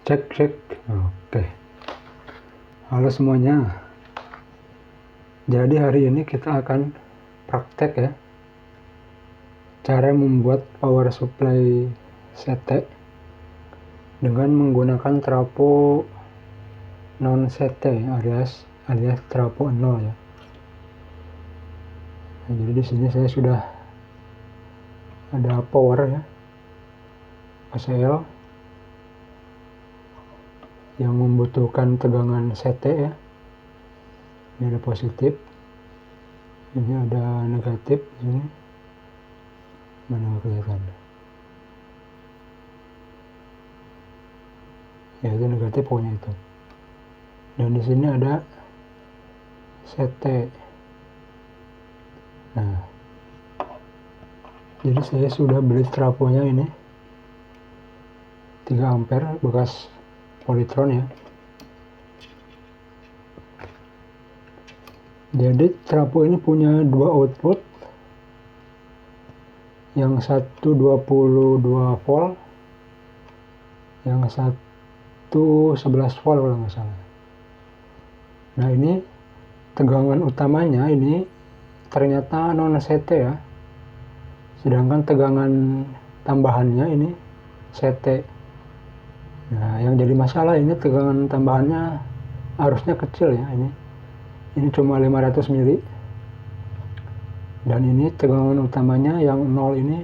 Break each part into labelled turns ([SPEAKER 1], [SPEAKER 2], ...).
[SPEAKER 1] Cek. Oke. Halo semuanya. Jadi hari ini kita akan praktek ya. Cara membuat power supply CT dengan menggunakan trafo non CT alias trafo 0 ya. Nah, jadi di sini saya sudah ada power ya. ACL yang membutuhkan tegangan CT ya. Ini ada positif, ini ada negatif di sini. Mana kelihatan? Ya itu negatif pokoknya itu. Dan di sini ada CT. Nah, jadi saya sudah beli trafonya ini 3 ampere bekas Polytron ya. Jadi trafo ini punya 2 output, yang satu 22 volt, yang satu 11 volt kalau nggak salah. Nah ini tegangan utamanya ini ternyata non CT ya, sedangkan tegangan tambahannya ini CT. Nah yang jadi masalah ini tegangan tambahannya harusnya kecil ya, ini cuma 500 mili, dan ini tegangan utamanya yang 0 ini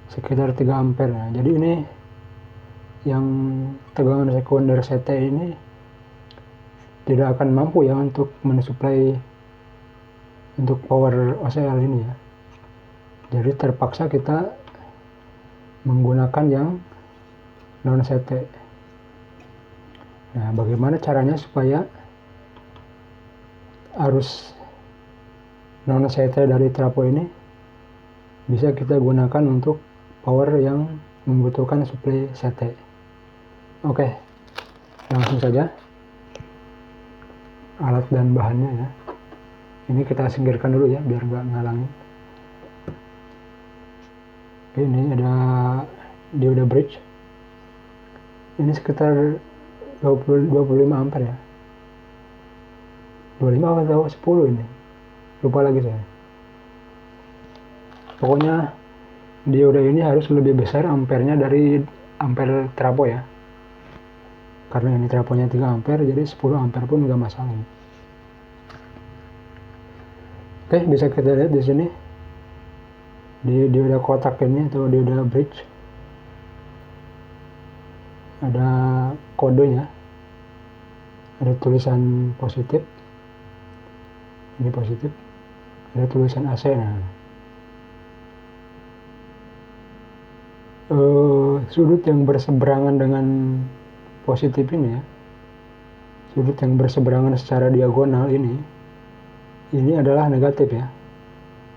[SPEAKER 1] sekitar 3 ampere. Nah, jadi ini yang tegangan sekunder CT ini tidak akan mampu ya untuk mensuplai untuk power OCL ini ya. Jadi terpaksa kita menggunakan yang non CT. Nah, bagaimana caranya supaya arus non CT dari trafo ini bisa kita gunakan untuk power yang membutuhkan suplai CT. Oke, langsung saja alat dan bahannya ya. Ini kita singkirkan dulu ya biar nggak ngalangin. Oke, ini ada dioda bridge. Ini sekitar 25 ampere ya. 25 atau 10 ini. Lupa lagi saya. Pokoknya dioda ini harus lebih besar ampernya dari ampere trafo ya. Karena ini trafonya 3 ampere, jadi 10 ampere pun nggak masalah. Oke, bisa kita lihat di sini di dioda kotak ini atau dioda bridge ada kodenya, ada tulisan positif, ini positif, ada tulisan AC. Nah, sudut yang berseberangan dengan positif ini ya, sudut yang berseberangan secara diagonal ini adalah negatif ya.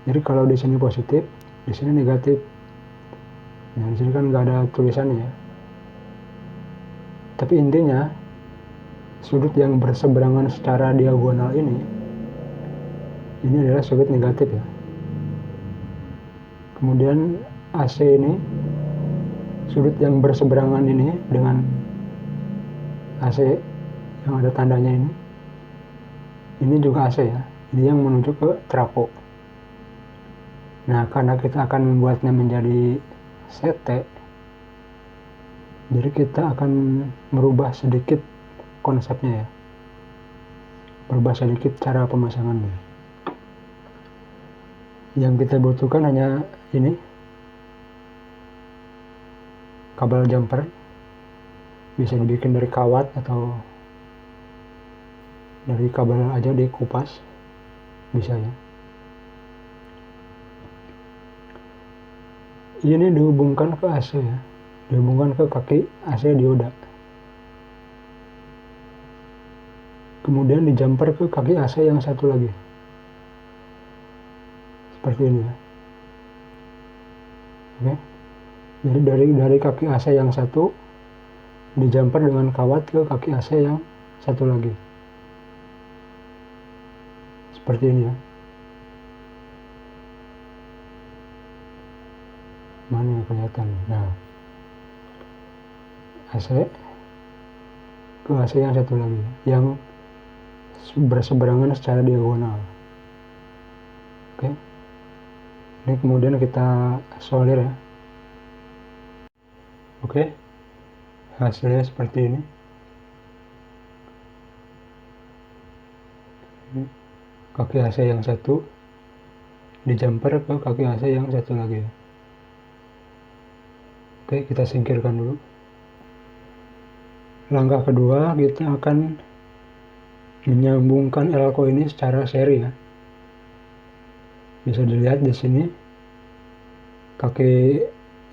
[SPEAKER 1] Jadi kalau di sini positif, di sini negatif. Nah, di sini kan nggak ada tulisannya ya. Tapi intinya sudut yang berseberangan secara diagonal ini adalah sudut negatif ya. Kemudian AC ini, sudut yang berseberangan ini dengan AC yang ada tandanya ini juga AC ya. Ini yang menuju ke trafo. Nah, karena kita akan membuatnya menjadi CT, jadi kita akan merubah sedikit konsepnya ya, berubah sedikit cara pemasangannya. Yang kita butuhkan hanya ini, kabel jumper, bisa dibikin dari kawat atau dari kabel aja dikupas, bisa ya. Ini dihubungkan ke AC ya, dihubungkan ke kaki AC dioda. Kemudian di jumper ke kaki AC yang satu lagi. Seperti ini ya. Oke. Jadi dari kaki AC yang satu di jumper dengan kawat ke kaki AC yang satu lagi. Seperti ini ya. Mana yang kelihatan? Nah, AC ke AC yang satu lagi yang berseberangan secara diagonal. Oke, ini kemudian kita solder ya. Oke, hasilnya seperti ini. Kaki AC yang satu dijumper ke kaki AC yang satu lagi. Oke, kita singkirkan dulu. Langkah kedua, kita akan menyambungkan elko ini secara seri ya. Bisa dilihat di sini kaki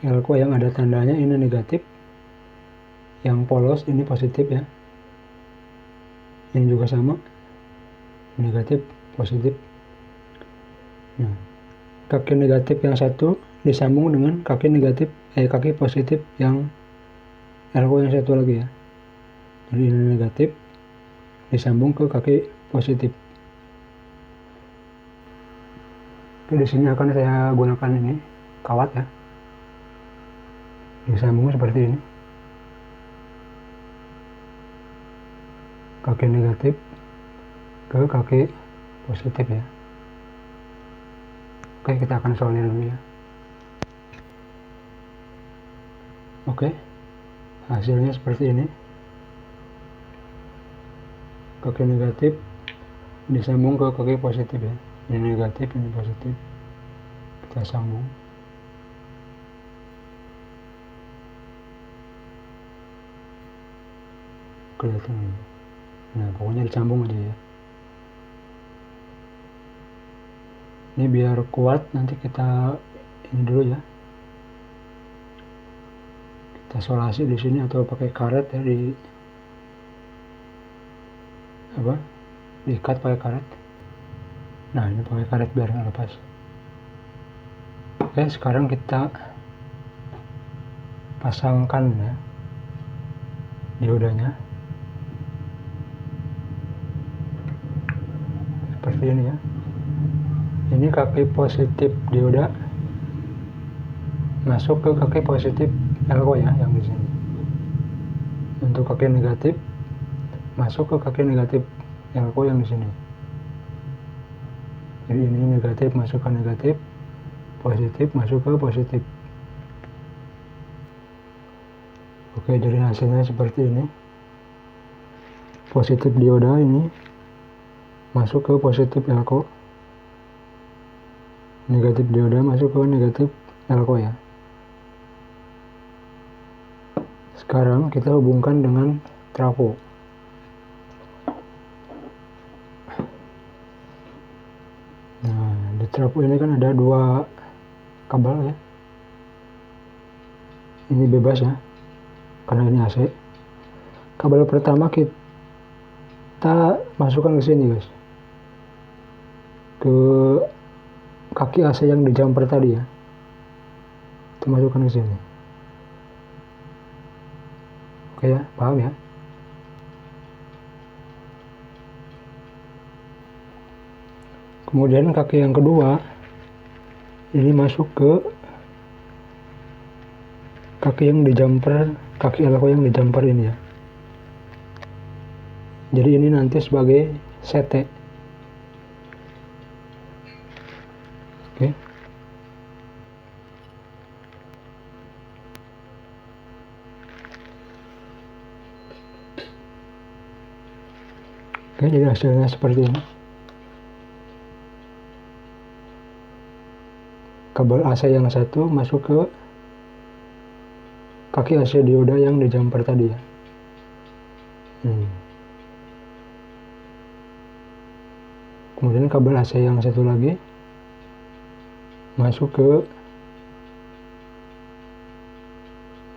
[SPEAKER 1] elko yang ada tandanya ini negatif, yang polos ini positif ya. Ini juga sama, negatif, positif. Nah, kaki negatif yang satu disambung dengan kaki positif yang elko yang satu lagi ya. Jadi ini negatif disambung ke kaki positif. Oke, di sini akan saya gunakan ini kawat ya. Disambung seperti ini. Kaki negatif ke kaki positif ya. Oke, kita akan solder dulu ya. Oke, hasilnya seperti ini. Kaki negatif disambung ke kaki positif ya. Ini negatif, ini positif. Kita sambung. Kelihatan ini. Nah, pokoknya disambung aja ya. Ini biar kuat, nanti kita ini dulu ya. Kita solasi di sini atau pakai karet ya, diikat pakai karet. Nah, ini pakai karet biar nggak lepas. Oke, sekarang kita pasangkan ya diodanya seperti ini ya. Ini kaki positif dioda masuk ke kaki positif elko ya, yang di sini. Untuk kaki negatif masuk ke kaki negatif elko yang di sini. Jadi ini negatif masuk ke negatif, positif masuk ke positif. Oke, jadi hasilnya seperti ini. Positif dioda ini masuk ke positif elko, negatif dioda masuk ke negatif elko ya. Sekarang kita hubungkan dengan trafo. Nah, di trafo ini kan ada dua kabel ya. Ini bebas ya, karena ini AC. Kabel pertama kita masukkan ke sini guys, ke kaki AC yang di jumper tadi ya. Kita masukkan ke sini. Oke ya, paham ya? Kemudian kaki yang kedua ini masuk ke kaki yang di jumper, kaki elko yang di jumper ini ya. Jadi ini nanti sebagai CT. Oke. Oke, jadi hasilnya seperti ini. Kabel AC yang satu masuk ke kaki AC dioda yang di jumper tadi ya. Kemudian kabel AC yang satu lagi masuk ke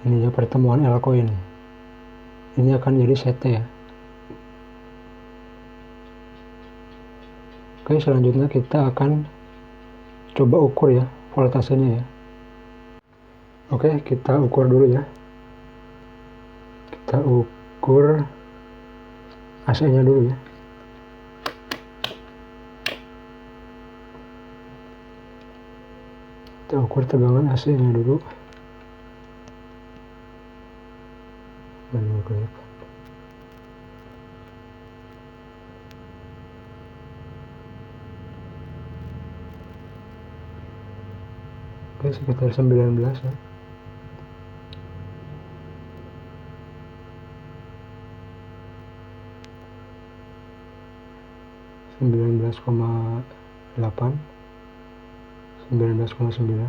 [SPEAKER 1] ini ya, pertemuan elko ini. Ini akan jadi CT ya. Oke, selanjutnya kita akan coba ukur ya voltasenya ya. Oke, kita ukur dulu ya. Kita ukur AC-nya dulu ya. Kita ukur tegangan AC-nya dulu. menu klik. Oke, sekitar 19 ya. (19,8) 19,9.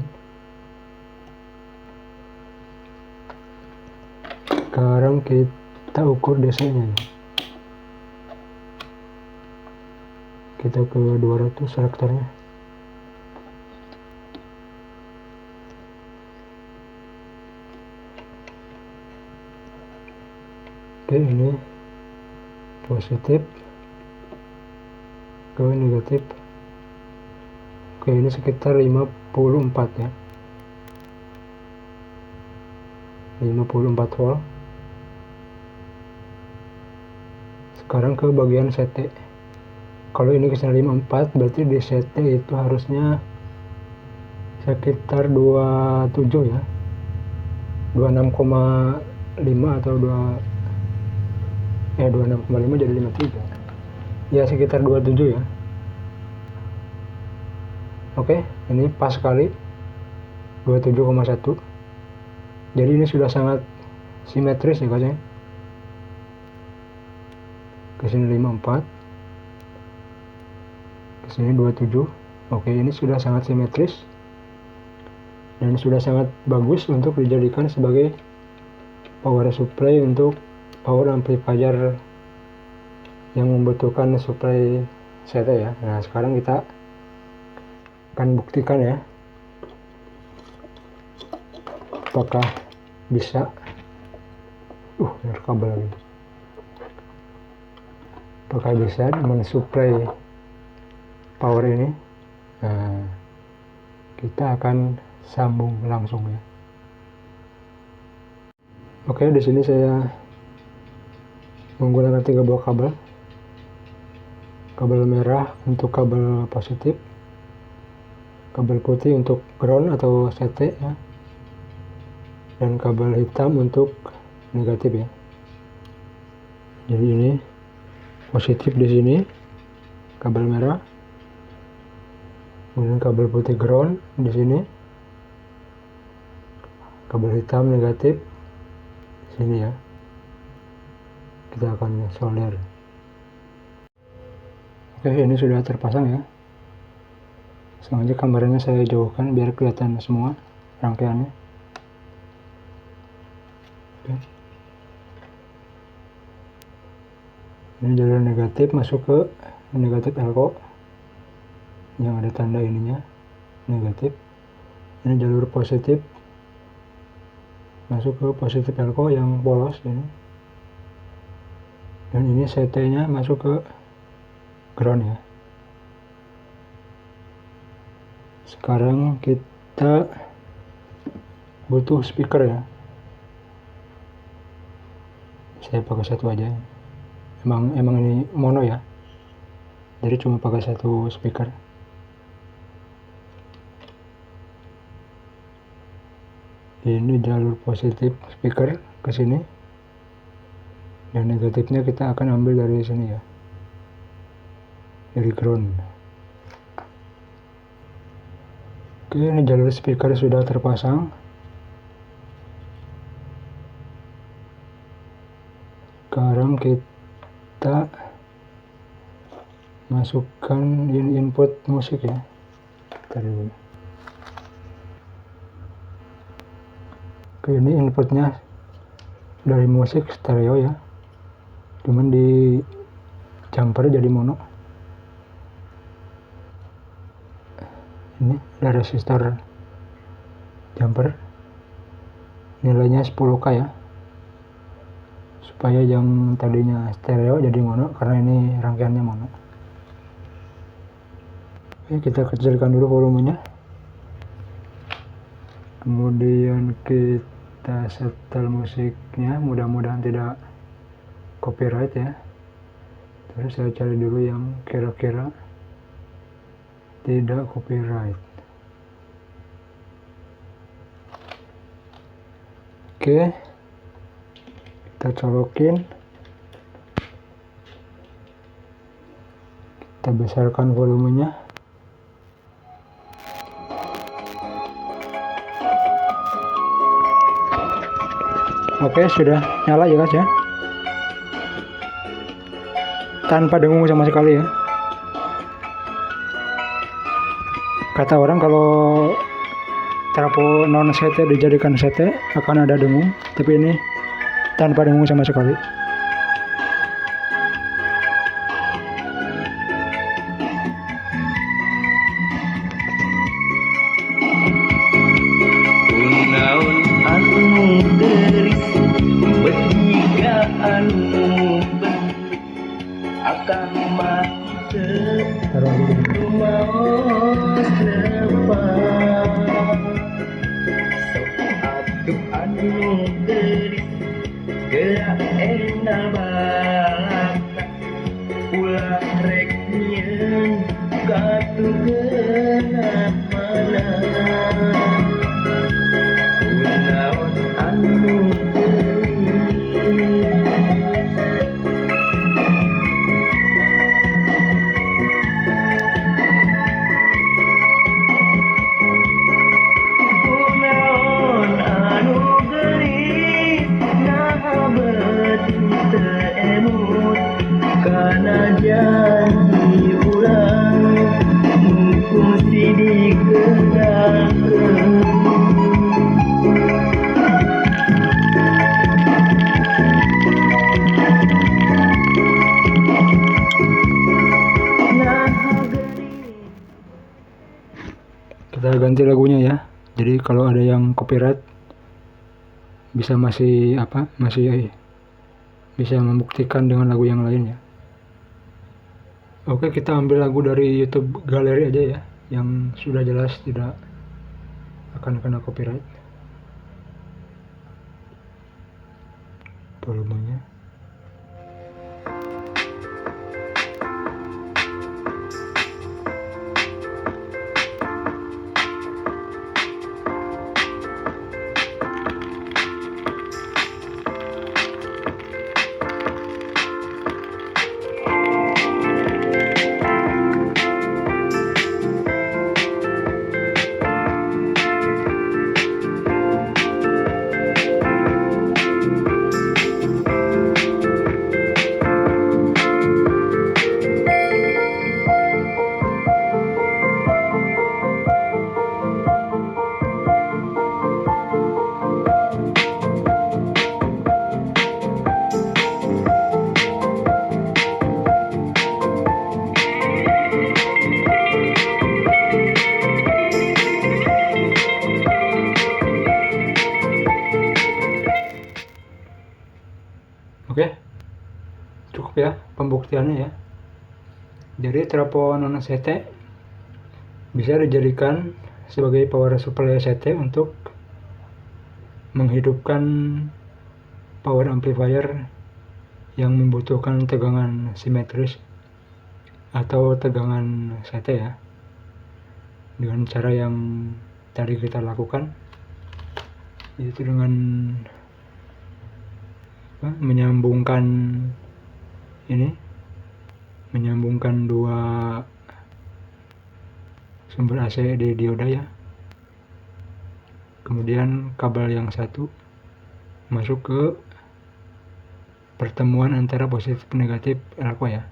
[SPEAKER 1] Sekarang kita ukur DC-nya. Kita ke 200 selektornya. Oke, ini positif ke negatif. Oke, ini sekitar 54 ya. 54 volt. Sekarang ke bagian CT. Kalau ini kesana 54, berarti di CT itu harusnya sekitar 27 ya. 26,5 atau 26,5 jadi 53. Ya sekitar 27 ya. Oke, ini pas sekali 27,1. Jadi ini sudah sangat simetris ya guys ya. Kesini 54, kesini 27. Oke, ini sudah sangat simetris dan sudah sangat bagus untuk dijadikan sebagai power supply untuk power amplifier yang membutuhkan supply CT ya. Nah, sekarang kita akan buktikan ya apakah bisa kabel lagi, apakah bisa mensuplai power ini. Nah, kita akan sambung langsung ya. Oke, di sini saya menggunakan 3 buah kabel. Kabel merah untuk kabel positif, kabel putih untuk ground atau CT ya, dan kabel hitam untuk negatif ya. Jadi ini positif di sini kabel merah, kemudian kabel putih ground di sini, kabel hitam negatif di sini ya. Kita akan solder. Oke, ini sudah terpasang ya. Sengaja kameranya saya jauhkan biar kelihatan semua rangkaiannya. Oke. Ini jalur negatif masuk ke negatif elko yang ada tanda ininya negatif. Ini jalur positif masuk ke positif elko yang polos ini. Dan ini CT nya masuk ke ground ya. Sekarang kita butuh speaker ya. Saya pakai satu aja. Emang ini mono ya. Jadi cuma pakai satu speaker. Ini jalur positif speaker ke sini. Dan negatifnya kita akan ambil dari sini ya. Dari ground. Oke, ini jalur speaker sudah terpasang. Sekarang kita masukkan input musik ya. Oke, ini inputnya dari musik stereo ya. Cuman di jumper jadi mono. Ini ada resistor jumper. Nilainya 10K ya. Supaya yang tadinya stereo jadi mono karena ini rangkaiannya mono. Oke, kita kecilkan dulu volumenya. Kemudian kita setel musiknya, mudah-mudahan tidak copyright ya. Terus saya cari dulu yang kira-kira tidak copyright. Oke, kita colokin, kita besarkan volumenya. Oke, sudah nyala ya guys ya, tanpa dengung sama sekali ya. Kata orang kalau trafo non sete dijadikan sete akan ada dengung, tapi ini tanpa dengung sama sekali. Kita ganti lagunya ya, jadi kalau ada yang copyright bisa masih bisa membuktikan dengan lagu yang lain ya. Oke, kita ambil lagu dari YouTube Galeri aja ya, yang sudah jelas tidak akan kena copyright. Volumenya. Oke, cukup ya pembuktiannya ya. Jadi trafo non sete bisa dijadikan sebagai power supply sete untuk menghidupkan power amplifier yang membutuhkan tegangan simetris atau tegangan sete ya, dengan cara yang tadi kita lakukan, yaitu dengan menyambungkan dua sumber AC di dioda ya, kemudian kabel yang satu masuk ke pertemuan antara positif negatif aqua ya.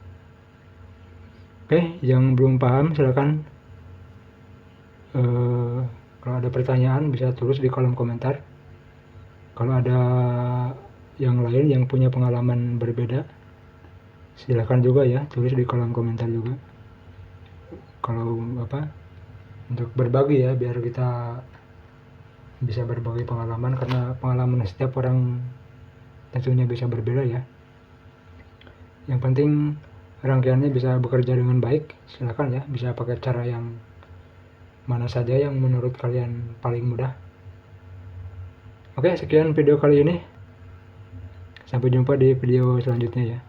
[SPEAKER 1] Oke, yang belum paham silakan kalau ada pertanyaan bisa tulis di kolom komentar. Kalau ada yang lain yang punya pengalaman berbeda, silakan juga ya tulis di kolom komentar juga. Kalau untuk berbagi ya, biar kita bisa berbagi pengalaman, karena pengalaman setiap orang tentunya bisa berbeda ya. Yang penting rangkaiannya bisa bekerja dengan baik. Silakan ya, bisa pakai cara yang mana saja yang menurut kalian paling mudah. Oke, sekian video kali ini. Sampai jumpa di video selanjutnya ya.